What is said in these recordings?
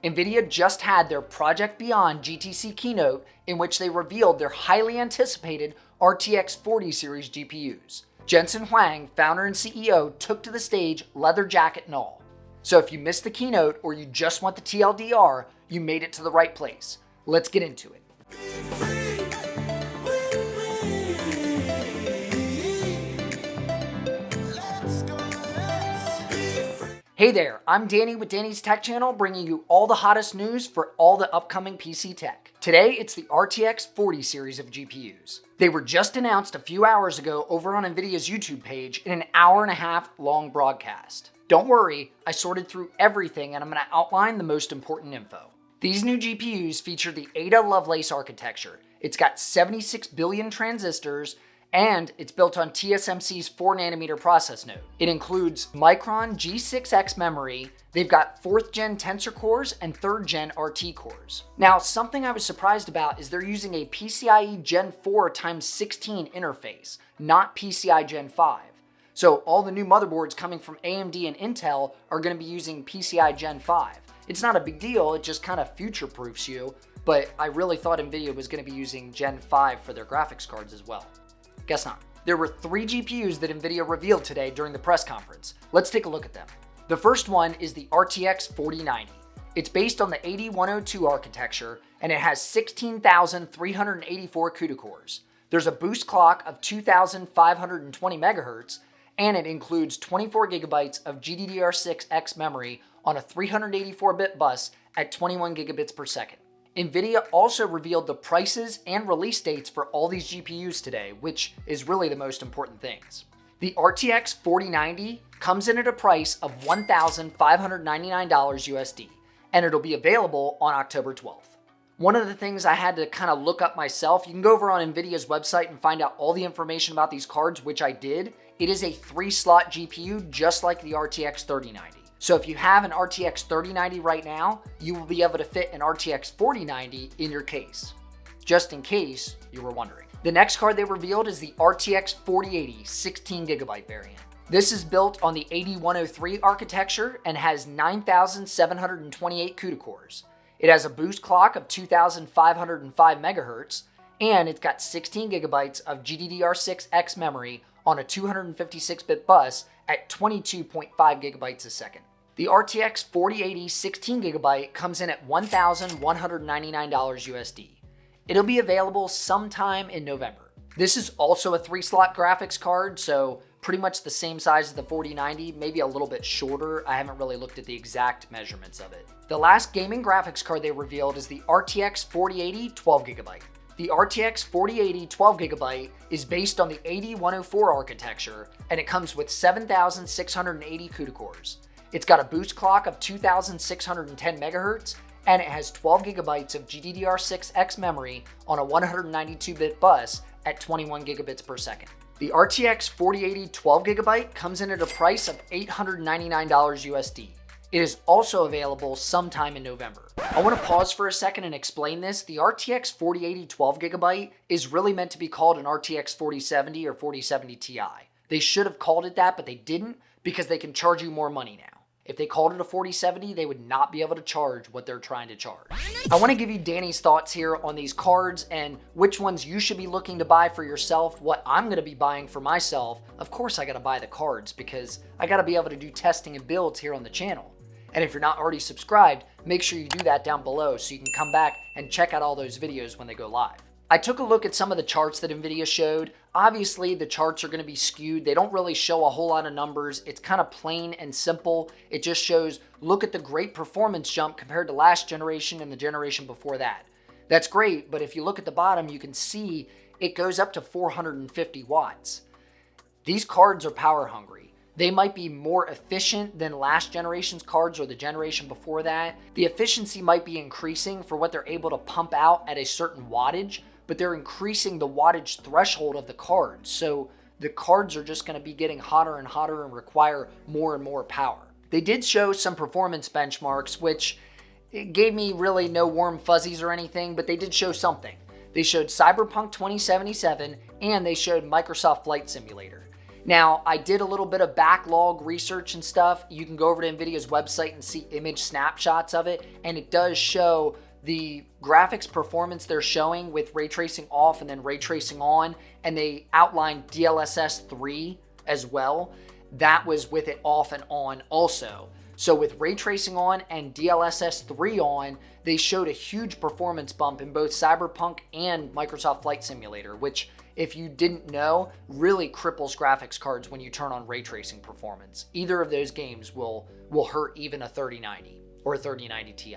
Nvidia just had their Project Beyond GTC Keynote in which they revealed their highly anticipated RTX 40 series GPUs. Jensen Huang, founder and CEO, took to the stage, leather jacket and all. So if you missed the keynote or you just want the TLDR, you made it to the right place. Let's get into it. Hey there, I'm Danny with Danny's Tech Channel, bringing you all the hottest news for all the upcoming PC tech. Today, it's the RTX 40 series of GPUs. They were just announced a few hours ago over on Nvidia's YouTube page in an hour-and-a-half long broadcast. Don't worry, I sorted through everything and I'm going to outline the most important info. These new GPUs feature the Ada Lovelace architecture. It's got 76 billion transistors, and it's built on TSMC's 4nm process node. It includes Micron G6X memory. They've got 4th gen Tensor cores and 3rd gen RT cores. Now, something I was surprised about is they're using a PCIe Gen 4 x 16 interface, not PCI Gen 5. So all the new motherboards coming from AMD and Intel are going to be using PCI Gen 5. It's not a big deal, it just kind of future-proofs you, but I really thought Nvidia was going to be using Gen 5 for their graphics cards as well. Guess not. There were 3 GPUs that Nvidia revealed today during the press conference. Let's take a look at them. The first one is the RTX 4090. It's based on the 8102 architecture, and it has 16,384 CUDA cores. There's a boost clock of 2,520 MHz, and it includes 24 GB of GDDR6X memory on a 384-bit bus at 21 gigabits per second. Nvidia also revealed the prices and release dates for all these GPUs today, which is really the most important things. The RTX 4090 comes in at a price of $1,599 USD, and it'll be available on October 12th. One of the things I had to kind of look up myself, you can go over on Nvidia's website and find out all the information about these cards, which I did. It is a 3-slot GPU, just like the RTX 3090. So if you have an RTX 3090 right now, you will be able to fit an RTX 4090 in your case, just in case you were wondering. The next card they revealed is the RTX 4080 16GB variant. This is built on the 8103 architecture and has 9,728 CUDA cores. It has a boost clock of 2,505 MHz, and it's got 16 GB of GDDR6X memory on a 256-bit bus at 22.5 GB a second. The RTX 4080 16GB comes in at $1,199 USD. It'll be available sometime in November. This is also a 3-slot graphics card, so pretty much the same size as the 4090, maybe a little bit shorter. I haven't really looked at the exact measurements of it. The last gaming graphics card they revealed is the RTX 4080 12GB. The RTX 4080 12GB is based on the 8104 architecture, and it comes with 7,680 CUDA cores. It's got a boost clock of 2,610 MHz, and it has 12 GB of GDDR6X memory on a 192-bit bus at 21 gigabits per second. The RTX 4080 12GB comes in at a price of $899 USD. It is also available sometime in November. I want to pause for a second and explain this. The RTX 4080 12GB is really meant to be called an RTX 4070 or 4070 Ti. They should have called it that, but they didn't because they can charge you more money now. If they called it a 4070, they would not be able to charge what they're trying to charge. I want to give you Danny's thoughts here on these cards and which ones you should be looking to buy for yourself, what I'm going to be buying for myself. Of course, I got to buy the cards because I got to be able to do testing and builds here on the channel. And if you're not already subscribed, make sure you do that down below so you can come back and check out all those videos when they go live. I took a look at some of the charts that Nvidia showed. Obviously, the charts are going to be skewed. They don't really show a whole lot of numbers. It's kind of plain and simple. It just shows, look at the great performance jump compared to last generation and the generation before that. That's great, but if you look at the bottom, you can see it goes up to 450 watts. These cards are power hungry. They might be more efficient than last generation's cards or the generation before that. The efficiency might be increasing for what they're able to pump out at a certain wattage, but they're increasing the wattage threshold of the cards. So the cards are just going to be getting hotter and hotter and require more and more power. They did show some performance benchmarks, which gave me really no warm fuzzies or anything, but they did show something. They showed Cyberpunk 2077 and they showed Microsoft Flight Simulator. Now, I did a little bit of backlog research and stuff. You can go over to Nvidia's website and see image snapshots of it, and it does show the graphics performance they're showing with ray tracing off and then ray tracing on, and they outlined DLSS 3 as well. That was with it off and on also. So with ray tracing on and DLSS 3 on, they showed a huge performance bump in both Cyberpunk and Microsoft Flight Simulator, which, if you didn't know, really cripples graphics cards when you turn on ray tracing performance. Either of those games will hurt even a 3090 or a 3090 Ti.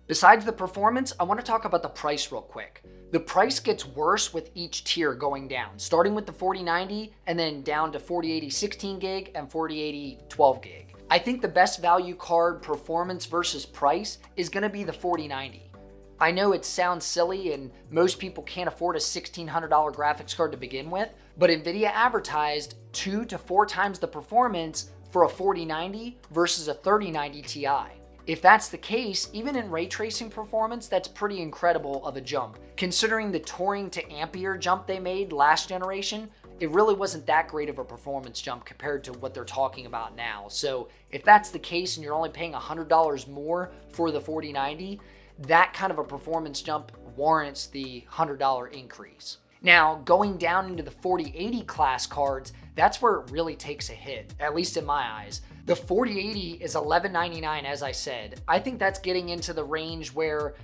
Besides the performance, I want to talk about the price real quick. The price gets worse with each tier going down, starting with the 4090 and then down to 4080 16 gig and 4080 12 gig. I think the best value card performance versus price is going to be the 4090. I know it sounds silly and most people can't afford a $1,600 graphics card to begin with, but Nvidia advertised 2 to 4 times the performance for a 4090 versus a 3090 Ti. If that's the case, even in ray tracing performance, that's pretty incredible of a jump. Considering the Turing to Ampere jump they made last generation, it really wasn't that great of a performance jump compared to what they're talking about now. So if that's the case and you're only paying $100 more for the 4090, that kind of a performance jump warrants the $100 increase. Now, going down into the 4080 class cards, that's where it really takes a hit, at least in my eyes. The 4080 is $1,199, as I said. I think that's getting into the range where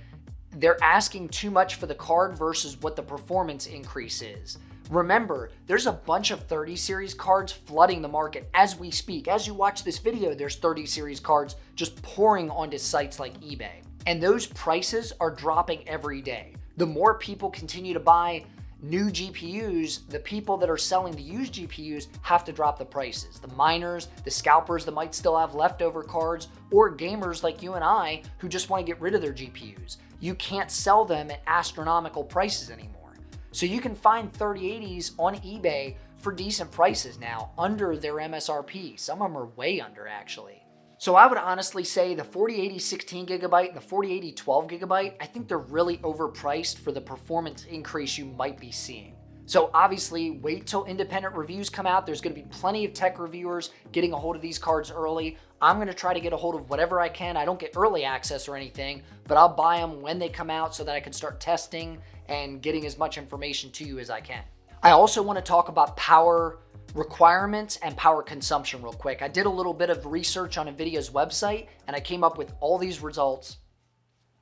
they're asking too much for the card versus what the performance increase is. Remember, there's a bunch of 30 series cards flooding the market as we speak. As you watch this video, there's 30 series cards just pouring onto sites like eBay. And those prices are dropping every day. The more people continue to buy new GPUs, the people that are selling the used GPUs have to drop the prices. The miners, the scalpers that might still have leftover cards, or gamers like you and I who just want to get rid of their GPUs. You can't sell them at astronomical prices anymore. So you can find 3080s on eBay for decent prices now, under their MSRP. Some of them are way under, actually. So I would honestly say the 4080 16 gigabyte and the 4080 12 gigabyte, I think they're really overpriced for the performance increase you might be seeing. So obviously, wait till independent reviews come out. There's going to be plenty of tech reviewers getting a hold of these cards early. I'm going to try to get a hold of whatever I can. I don't get early access or anything, but I'll buy them when they come out so that I can start testing and getting as much information to you as I can. I also want to talk about power requirements and power consumption real quick. I did a little bit of research on Nvidia's website and I came up with all these results.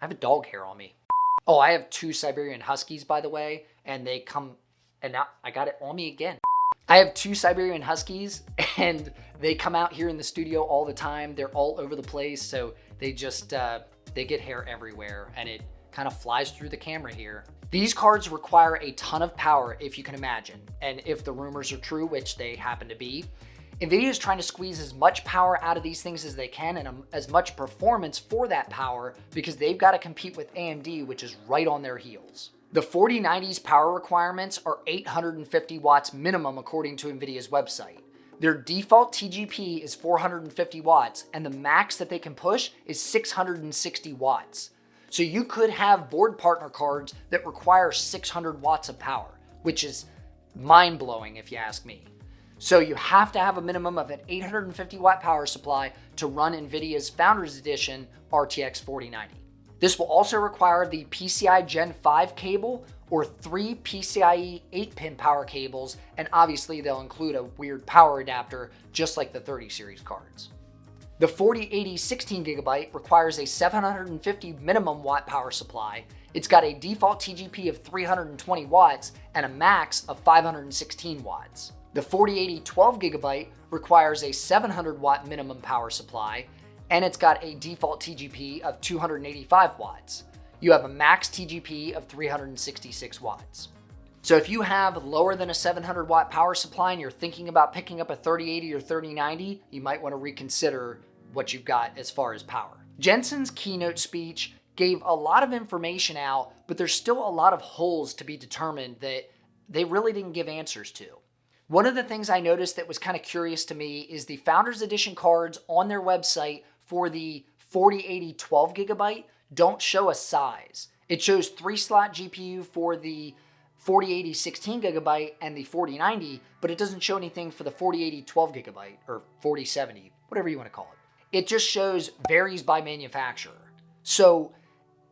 I have a dog hair on me. Oh, I have 2 Siberian Huskies, by the way, and they come, and now I got it on me again. I have 2 Siberian Huskies and they come out here in the studio all the time. They're all over the place, so they just, they get hair everywhere and it kind of flies through the camera here. These cards require a ton of power, if you can imagine, and if the rumors are true, which they happen to be, Nvidia is trying to squeeze as much power out of these things as they can and as much performance for that power because they've got to compete with AMD, which is right on their heels. The 4090's power requirements are 850 watts minimum according to Nvidia's website. Their default TGP is 450 watts, and the max that they can push is 660 watts. So you could have board partner cards that require 600 watts of power, which is mind-blowing if you ask me. So you have to have a minimum of an 850 watt power supply to run Nvidia's Founders Edition RTX 4090. This will also require the PCI Gen 5 cable or 3 PCIe 8-pin power cables, and obviously they'll include a weird power adapter just like the 30 series cards. The 4080 16 gigabyte requires a 750 minimum watt power supply. It's got a default TGP of 320 watts and a max of 516 watts. The 4080 12 gigabyte requires a 700 watt minimum power supply, and it's got a default TGP of 285 watts. You have a max TGP of 366 watts. So if you have lower than a 700 watt power supply and you're thinking about picking up a 3080 or 3090, you might want to reconsider what you've got as far as power. Jensen's keynote speech gave a lot of information out, but there's still a lot of holes to be determined that they really didn't give answers to. One of the things I noticed that was kind of curious to me is the Founders Edition cards on their website for the 4080 12 gigabyte don't show a size. It shows 3-slot GPU for the 4080 16GB and the 4090, but it doesn't show anything for the 4080 12GB or 4070, whatever you want to call it. It just shows varies by manufacturer. So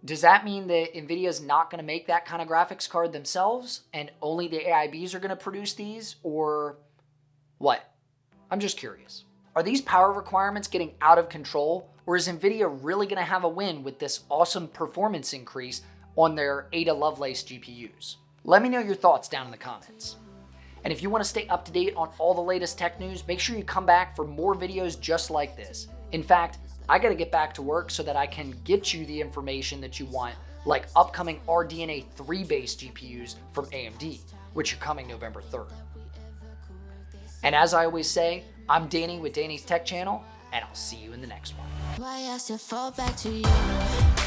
does that mean that Nvidia is not going to make that kind of graphics card themselves and only the AIBs are going to produce these, or what? I'm just curious. Are these power requirements getting out of control, or is Nvidia really going to have a win with this awesome performance increase on their Ada Lovelace GPUs? Let me know your thoughts down in the comments. And if you want to stay up to date on all the latest tech news, make sure you come back for more videos just like this. In fact, I got to get back to work so that I can get you the information that you want, like upcoming RDNA 3 based GPUs from AMD, which are coming November 3rd. And as I always say, I'm Danny with Danny's Tech Channel, and I'll see you in the next one. Why I still fall back to you.